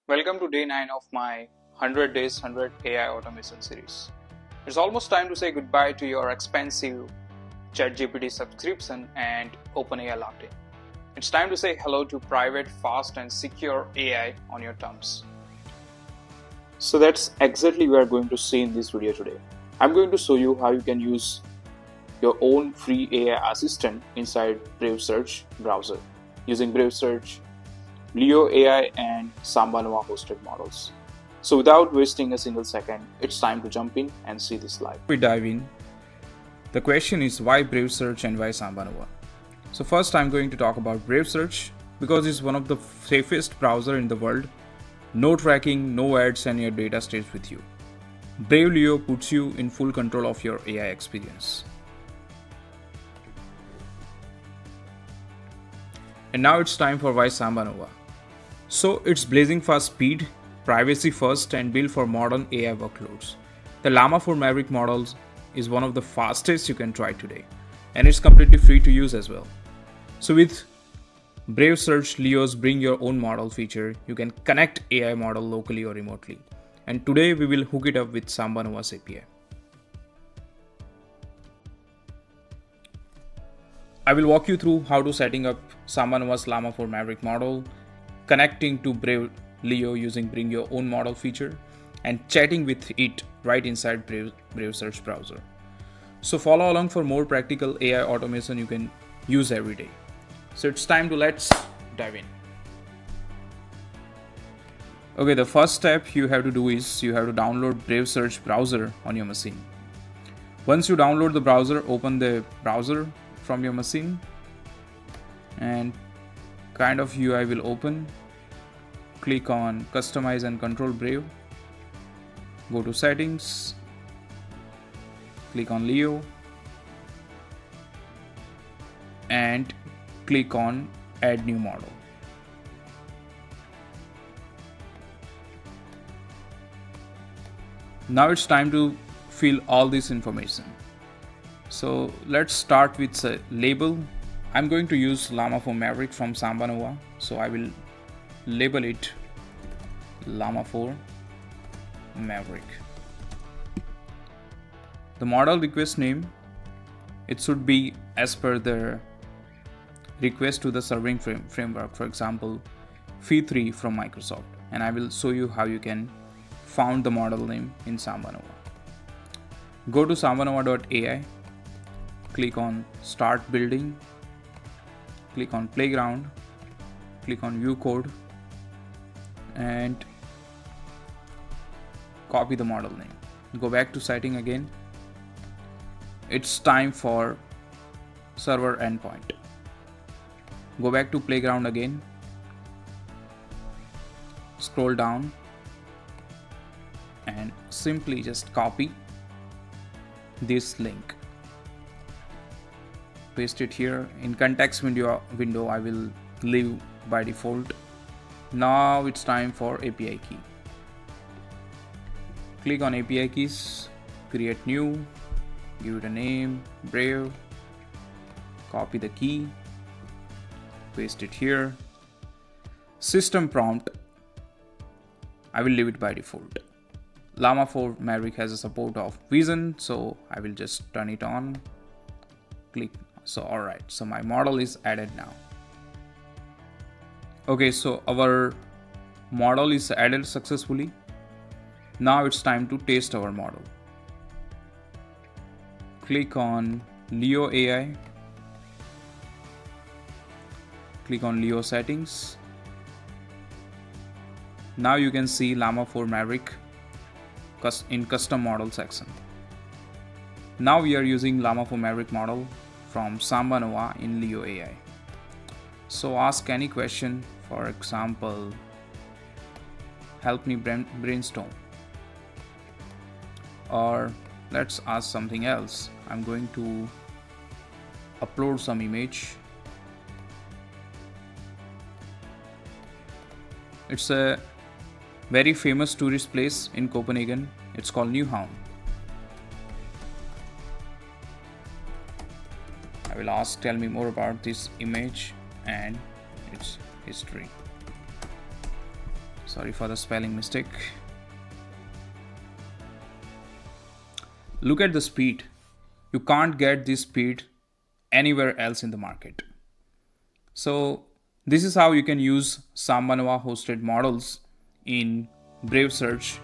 Welcome to day 9 of my 100 Days 100 AI Automation series. It's almost time to say goodbye to your expensive ChatGPT subscription and OpenAI locked-in. It's time to say hello to private, fast, and secure AI on your terms. So that's exactly what we are going to see in this video today. I'm going to show you how you can use your own free AI assistant inside Brave Search browser using Brave Search, Leo AI, and SambaNova hosted models. So without wasting a single second, it's time to jump in and see this live. We dive in. The question is why Brave Search and why SambaNova? So first I'm going to talk about Brave Search because it's one of the safest browser in the world. No tracking, no ads, and your data stays with you. Brave Leo puts you in full control of your AI experience. And now it's time for why SambaNova. So it's blazing fast speed, privacy first, and built for modern AI workloads. The Llama 4 Maverick models is one of the fastest you can try today, and it's completely free to use as well. So with Brave Search Leo's Bring Your Own Model feature, you can connect AI model locally or remotely. And today we will hook it up with SambaNova's API. I will walk you through how to setting up SambaNova's Llama 4 Maverick model, connecting to Brave Leo using Bring Your Own Model feature, and chatting with it right inside Brave Search browser. So follow along for more practical AI automation you can use every day. So it's time to let's dive in. Okay, the first step you have to do is you have to download Brave Search browser on your machine. Once you download the browser, open the browser from your machine and kind of UI will open. Click on Customize and Control Brave. Go to Settings. Click on Leo. And click on Add New Model. Now it's time to fill all this information. So let's start with a label. I'm going to use Llama 4 Maverick from SambaNova, so I will label it Llama 4 Maverick. The model request name, it should be as per the request to the serving framework, for example Phi3 from Microsoft, and I will show you how you can found the model name in SambaNova. Go to sambanova.ai, click on Start Building, click on Playground, click on View Code, and copy the model name. Go back to setting again. It's time for server endpoint. Go back to Playground again. Scroll down and simply just copy this link. Paste it here. In context window I will leave by default. Now it's time for API key. Click on API keys, create new, give it a name, Brave, copy the key, paste it here. System prompt, I will leave it by default. Llama 4 Maverick has a support of vision, so I will just turn it on. Click. So alright, so my model is added now. Okay, so our model is added successfully. Now it's time to test our model. Click on Leo AI. Click on Leo settings. Now you can see Llama 4 Maverick in custom model section. Now we are using Llama 4 Maverick model from SambaNova in Leo AI. So ask any question, for example, help me brainstorm. Or let's ask something else. I'm going to upload some image. It's a very famous tourist place in Copenhagen. It's called Nyhavn. I will ask, tell me more about this image and its history. Sorry for the spelling mistake. Look at the speed. You can't get this speed anywhere else in the market. So this is how you can use SambaNova hosted models in Brave Search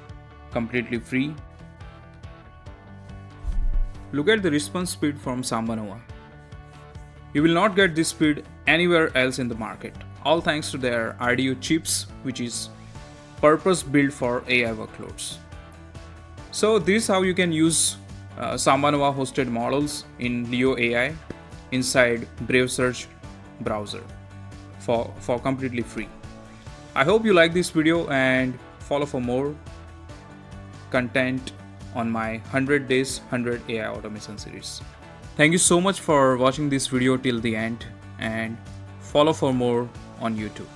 completely free. Look at the response speed from SambaNova. You will not get this speed anywhere else in the market, all thanks to their RDU chips, which is purpose built for AI workloads. So this is how you can use SambaNova hosted models in Leo AI inside Brave Search browser for completely free. I hope you like this video and follow for more content on my 100 days 100 AI automation series. Thank you so much for watching this video till the end, and follow for more on YouTube.